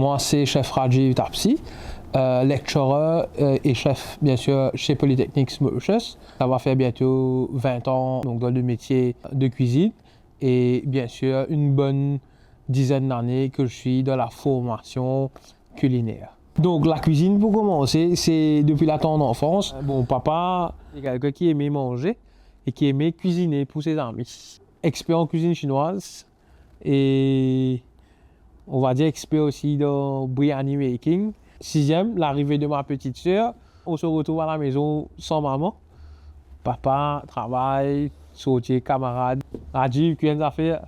Moi, c'est chef Rajiv Tapsi, lecturer et chef, bien sûr, chez Polytechnique Mauritius. Ça va faire bientôt 20 ans donc, dans le métier de cuisine. Et bien sûr, une bonne dizaine d'années que je suis dans la formation culinaire. Donc la cuisine, pour commencer, c'est depuis la tendre enfance. Mon papa est quelqu'un qui aimait manger et qui aimait cuisiner pour ses amis. Expert en cuisine chinoise et on va dire expert aussi dans biryani making. Sixième, l'arrivée de ma petite sœur. On se retrouve à la maison sans maman. Papa, travail, sortir, camarade. Rajiv, qui vient à faire.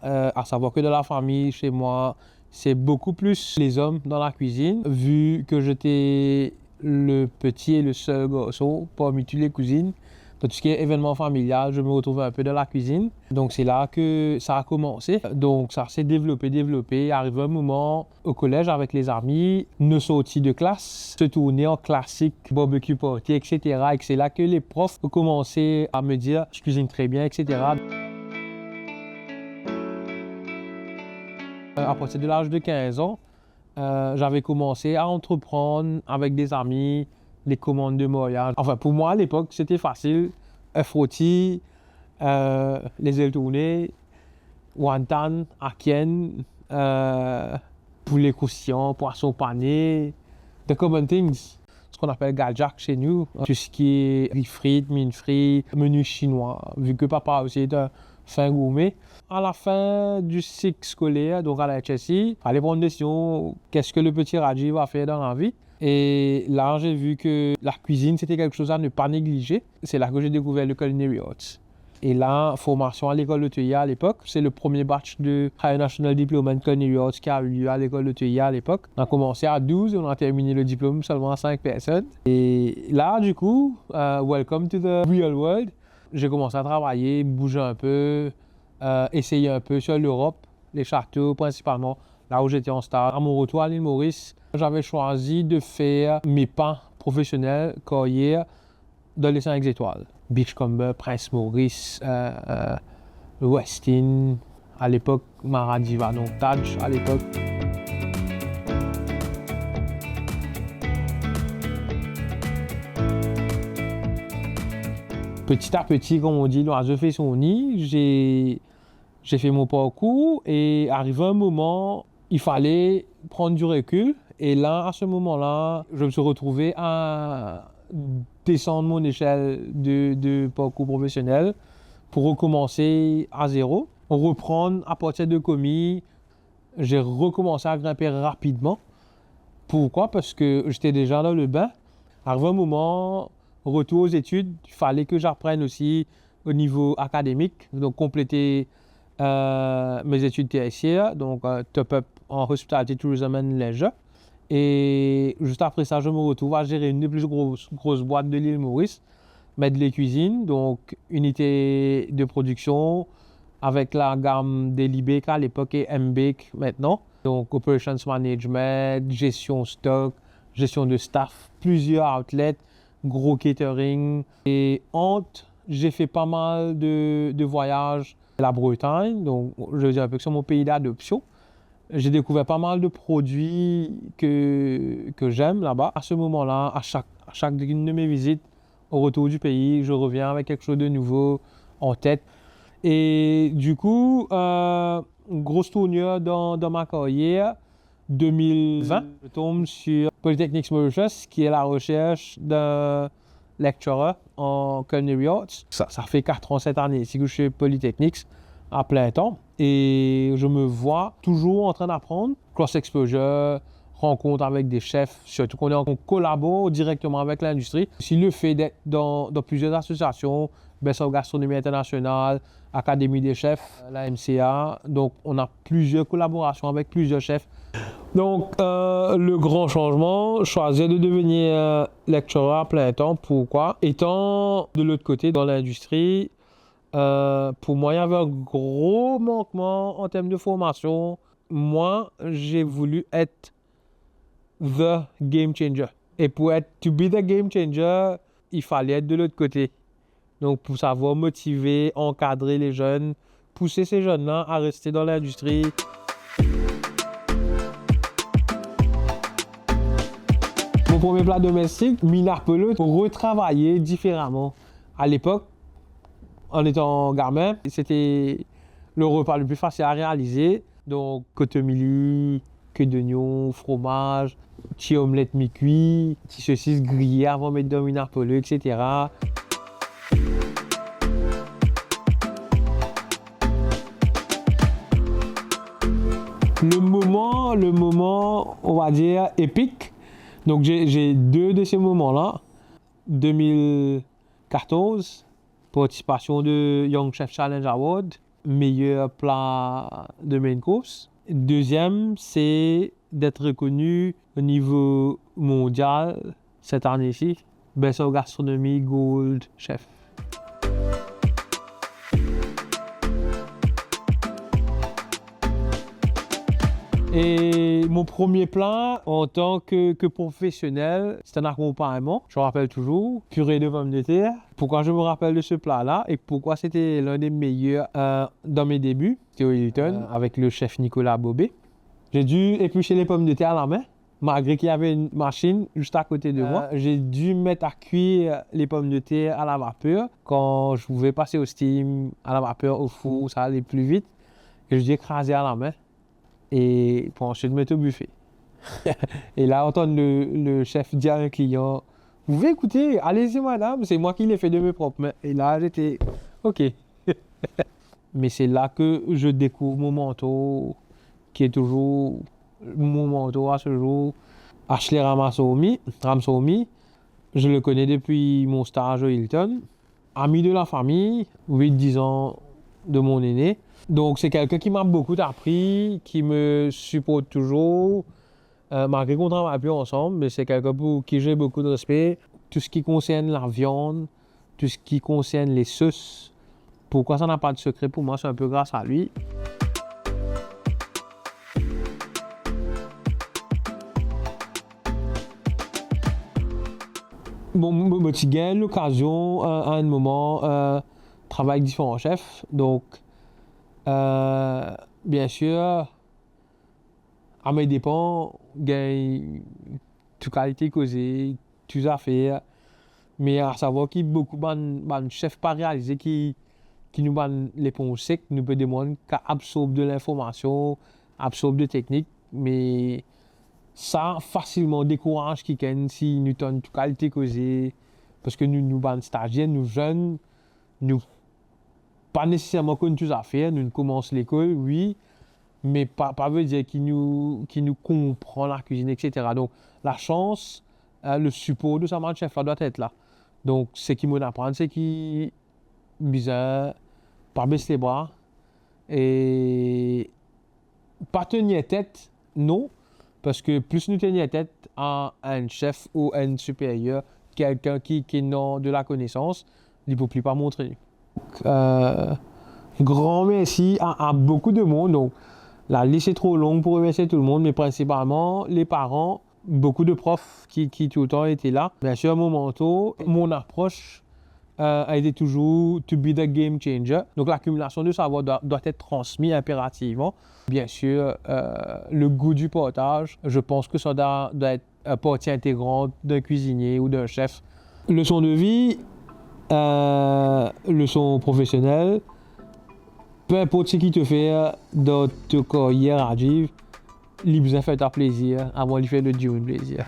À savoir que dans la famille, chez moi, c'est beaucoup plus les hommes dans la cuisine. Vu que j'étais le petit et le seul garçon parmi toutes les cousines, dans tout ce qui est événement familial, je me retrouvais un peu dans la cuisine. Donc c'est là que ça a commencé. Donc ça s'est développé. Arrivé un moment au collège avec les amis, nos sorties de classe, se tourner en classique, barbecue party, etc. Et c'est là que les profs ont commencé à me dire « je cuisine très bien, etc. » À partir de l'âge de 15 ans, j'avais commencé à entreprendre avec des amis les commandes de mariage. Enfin, pour moi, à l'époque, c'était facile. Œuf rôti, les ailes tournées, wonton, ackien, poulet croustillant, poisson pané, the common things. Ce qu'on appelle galjak chez nous. Tout ce qui est riz frites, mine frites, menu chinois. Vu que papa aussi est un fin gourmet. À la fin du cycle scolaire, donc à la HSI, il fallait prendre une décision, qu'est-ce que le petit Rajiv va faire dans la vie. Et là, j'ai vu que la cuisine, c'était quelque chose à ne pas négliger. C'est là que j'ai découvert le Culinary Arts. Et là, formation à l'école de Teuillat à l'époque. C'est le premier batch de Higher National Diploma in Culinary Arts qui a eu lieu à l'école de Teuillat à l'époque. On a commencé à 12 et on a terminé le diplôme seulement à 5 personnes. Et là, du coup, welcome to the real world. J'ai commencé à travailler, bouger un peu, essayer un peu sur l'Europe, les châteaux principalement, là où j'étais en stage. À mon retour à l'île Maurice, j'avais choisi de faire mes pas professionnels, carrière, dans les 5 étoiles. Beachcomber, Prince Maurice, le Westin, à l'époque Maradiva, donc Taj à l'époque. Petit à petit, comme on dit, l'oiseau fait son nid. J'ai fait mon parcours et arrivé un moment, il fallait prendre du recul. Et là, à ce moment-là, je me suis retrouvé à descendre mon échelle de parcours professionnel pour recommencer à zéro. Reprendre à partir de commis, j'ai recommencé à grimper rapidement. Pourquoi? Parce que j'étais déjà dans le bain. Arrivé un moment, retour aux études, il fallait que j'apprenne aussi au niveau académique, donc compléter mes études tertiaires, donc top-up en Hospitality, Tourism and Leisure. Et juste après ça, je me retrouve à gérer une des plus grosses boîtes de l'île Maurice, Medley Cuisine, donc unité de production avec la gamme Delibake à l'époque et Mbake maintenant. Donc Operations Management, gestion stock, gestion de staff, plusieurs outlets, gros catering. Et entre, j'ai fait pas mal de voyages à la Bretagne, donc je veux dire un peu que c'est mon pays d'adoption. J'ai découvert pas mal de produits que j'aime là-bas. À ce moment-là, à chaque une de mes visites, au retour du pays, je reviens avec quelque chose de nouveau en tête. Et du coup, grosse tournure dans ma carrière. 2020, je tombe sur Polytechnique Mauritius, qui est la recherche d'un lecturer en Culinary Arts. Ça fait 4 ans cette année ici que je suis Polytechnique à plein temps. Et je me vois toujours en train d'apprendre. Cross-exposure, rencontre avec des chefs, surtout qu'on collabore directement avec l'industrie. Aussi le fait d'être dans plusieurs associations, Best of Gastronomie Internationale, Académie des chefs, la MCA. Donc on a plusieurs collaborations avec plusieurs chefs. Donc le grand changement, choisir de devenir lecturer à plein temps. Pourquoi? Étant de l'autre côté dans l'industrie, pour moi, il y avait un gros manquement en termes de formation. Moi, j'ai voulu être the game changer. Et to be the game changer, il fallait être de l'autre côté. Donc, pour savoir motiver, encadrer les jeunes, pousser ces jeunes-là à rester dans l'industrie. premier plat domestique, minarpelo, retravaillé différemment. À l'époque, en étant gamin, c'était le repas le plus facile à réaliser. Donc, kotomili, queue d'oignon, fromage, petit omelette mi-cuit, petit saucisse grillée avant de mettre dans le minarpelo, etc. Le moment, on va dire, épique. Donc, j'ai deux de ces moments-là. 2014, participation de Young Chef Challenge Award, meilleur plat de main course. Deuxième, c'est d'être reconnu au niveau mondial cette année-ci. Best of Gastronomy Gold Chef. Et mon premier plat en tant que professionnel, c'est un accompagnement, je me rappelle toujours, purée de pommes de terre. Pourquoi je me rappelle de ce plat-là et pourquoi c'était l'un des meilleurs dans mes débuts, c'était au Hilton, avec le chef Nicolas Bobé. J'ai dû éplucher les pommes de terre à la main, malgré qu'il y avait une machine juste à côté de moi. J'ai dû mettre à cuire les pommes de terre à la vapeur. Quand je pouvais passer au steam, à la vapeur, au four, ça allait plus vite. Et j'ai dû écraser à la main. Et pour ensuite mettre au buffet. Et là, entendre le chef dire à un client, vous pouvez écouter, allez-y madame, c'est moi qui l'ai fait de mes propres mains. Et là, j'étais, ok. Mais c'est là que je découvre mon mentor, qui est toujours mon mentor à ce jour, Ashley Ramsomi. Je le connais depuis mon stage au Hilton. Ami de la famille, 8-10 ans de mon aîné. Donc, c'est quelqu'un qui m'a beaucoup appris, qui me supporte toujours, malgré qu'on travaille plus ensemble, mais c'est quelqu'un pour qui j'ai beaucoup de respect. Tout ce qui concerne la viande, tout ce qui concerne les sauces, pourquoi ça n'a pas de secret pour moi, c'est un peu grâce à lui. Bon, tu gagnes l'occasion à un moment travailler avec différents chefs. Donc, bien sûr, à mes dépens, gagne toute qualité causée, toutes affaires. Mais à savoir qu'il y a beaucoup de chefs pas réalisés qui nous donnent l'éponge sec, nous peut demander qu'à absorber de l'information, absorber de technique, mais ça facilement décourage quelqu'un si nous donnent toute qualité causée, parce que nous sommes stagiaires, nous jeunes, nous pas nécessairement connaissons toutes affaires, nous commençons l'école, oui, mais pas veut dire qu'il nous comprend la cuisine, etc. Donc la chance, le support de sa main de chef là doit être là. Donc ce qui m'apprend, c'est qu'il bizarre, pas baisser les bras et pas tenir tête, non, parce que plus nous tenir tête à un chef ou un supérieur, quelqu'un qui n'a de la connaissance, il ne peut plus pas montrer. Grand merci à beaucoup de monde. Donc, la liste est trop longue pour remercier tout le monde, mais principalement les parents, beaucoup de profs qui tout le temps étaient là. Bien sûr, mon mentor, mon approche a été toujours to be the game changer. Donc, l'accumulation de savoir doit être transmise impérativement. Bien sûr, le goût du partage, je pense que ça doit être partie intégrante d'un cuisinier ou d'un chef. Leçon de vie, leçon professionnelle, peu importe ce qui te fait dans ta carrière à vivre, il besoin de faire ta plaisir avant de faire le Dieu un plaisir.